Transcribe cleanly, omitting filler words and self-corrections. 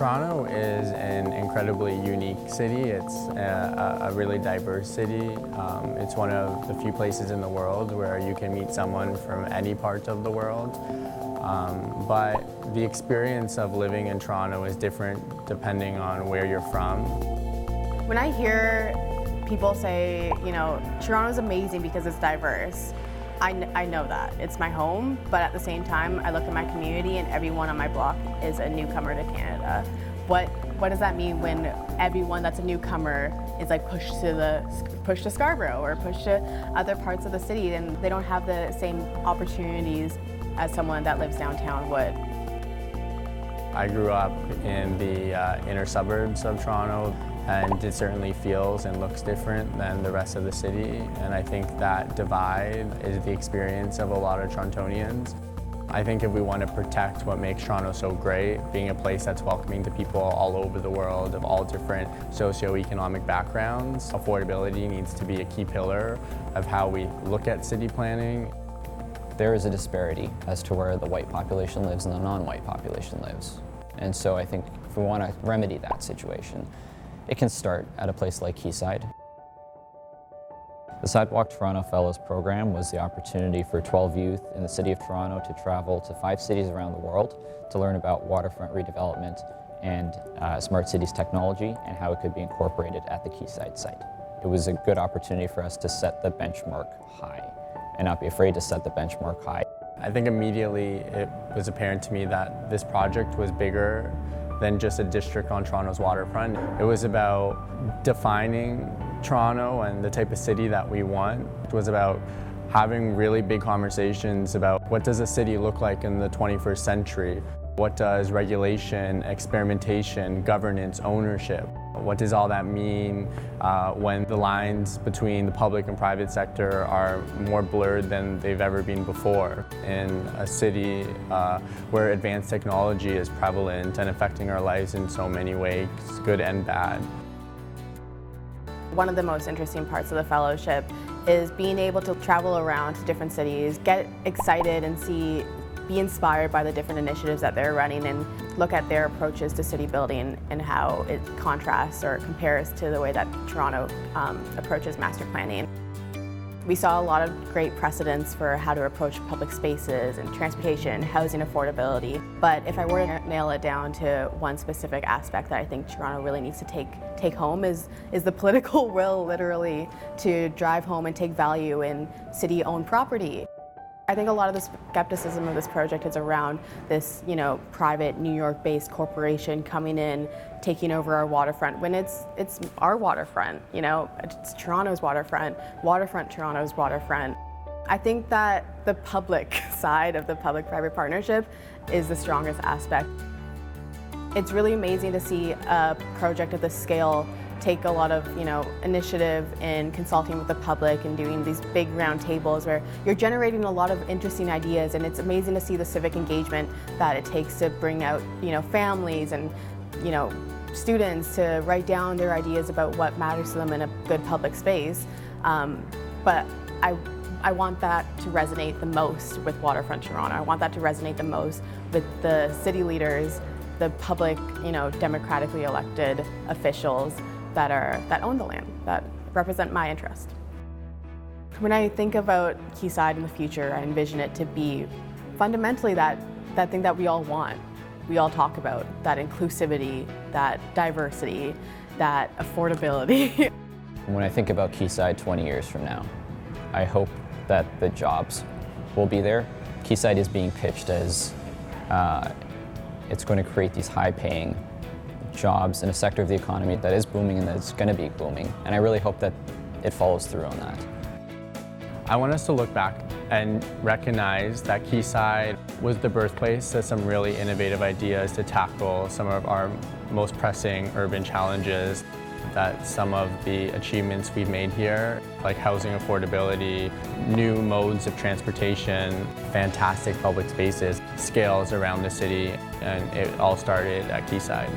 Toronto is an incredibly unique city. It's a really diverse city. It's one of the few places in the world where you can meet someone from any part of the world. But the experience of living in Toronto is different depending on where you're from. When I hear people say, you know, Toronto's amazing because it's diverse, I know that. It's my home, but at the same time, I look at my community and everyone on my block is a newcomer to Canada. What does that mean when everyone that's a newcomer is like pushed to Scarborough or pushed to other parts of the city, and they don't have the same opportunities as someone that lives downtown would? I grew up in the inner suburbs of Toronto, and it certainly feels and looks different than the rest of the city. And I think that divide is the experience of a lot of Torontonians. I think if we want to protect what makes Toronto so great, being a place that's welcoming to people all over the world of all different socioeconomic backgrounds, affordability needs to be a key pillar of how we look at city planning. There is a disparity as to where the white population lives and the non-white population lives. And so I think if we want to remedy that situation, it can start at a place like Quayside. The Sidewalk Toronto Fellows program was the opportunity for 12 youth in the city of Toronto to travel to 5 cities around the world to learn about waterfront redevelopment and smart cities technology and how it could be incorporated at the Quayside site. It was a good opportunity for us to set the benchmark high and not be afraid to set the benchmark high. I think immediately it was apparent to me that this project was bigger than just a district on Toronto's waterfront. It was about defining Toronto and the type of city that we want. It was about having really big conversations about what does a city look like in the 21st century? What does regulation, experimentation, governance, ownership, what does all that mean when the lines between the public and private sector are more blurred than they've ever been before in a city where advanced technology is prevalent and affecting our lives in so many ways, good and bad. One of the most interesting parts of the fellowship is being able to travel around to different cities, get excited and be inspired by the different initiatives that they're running and look at their approaches to city building and how it contrasts or compares to the way that Toronto approaches master planning. We saw a lot of great precedents for how to approach public spaces and transportation, housing affordability. But if I were to nail it down to one specific aspect that I think Toronto really needs to take home is the political will, literally, to drive home and take value in city-owned property. I think a lot of the skepticism of this project is around this, private New York-based corporation coming in, taking over our waterfront, when it's our waterfront, it's Toronto's waterfront, Toronto's waterfront. I think that the public side of the public-private partnership is the strongest aspect. It's really amazing to see a project of this scale take a lot of initiative in consulting with the public and doing these big round tables where you're generating a lot of interesting ideas, and it's amazing to see the civic engagement that it takes to bring out families and students to write down their ideas about what matters to them in a good public space. But I want that to resonate the most with Waterfront Toronto. I want that to resonate the most with the city leaders, the public, democratically elected officials that own the land, that represent my interest. When I think about Quayside in the future, I envision it to be fundamentally that thing that we all want, we all talk about, that inclusivity, that diversity, that affordability. When I think about Quayside 20 years from now, I hope that the jobs will be there. Quayside is being pitched as it's going to create these high-paying jobs in a sector of the economy that is booming and that's going to be booming. And I really hope that it follows through on that. I want us to look back and recognize that Quayside was the birthplace of some really innovative ideas to tackle some of our most pressing urban challenges, that some of the achievements we've made here, like housing affordability, new modes of transportation, fantastic public spaces, scales around the city, and it all started at Quayside.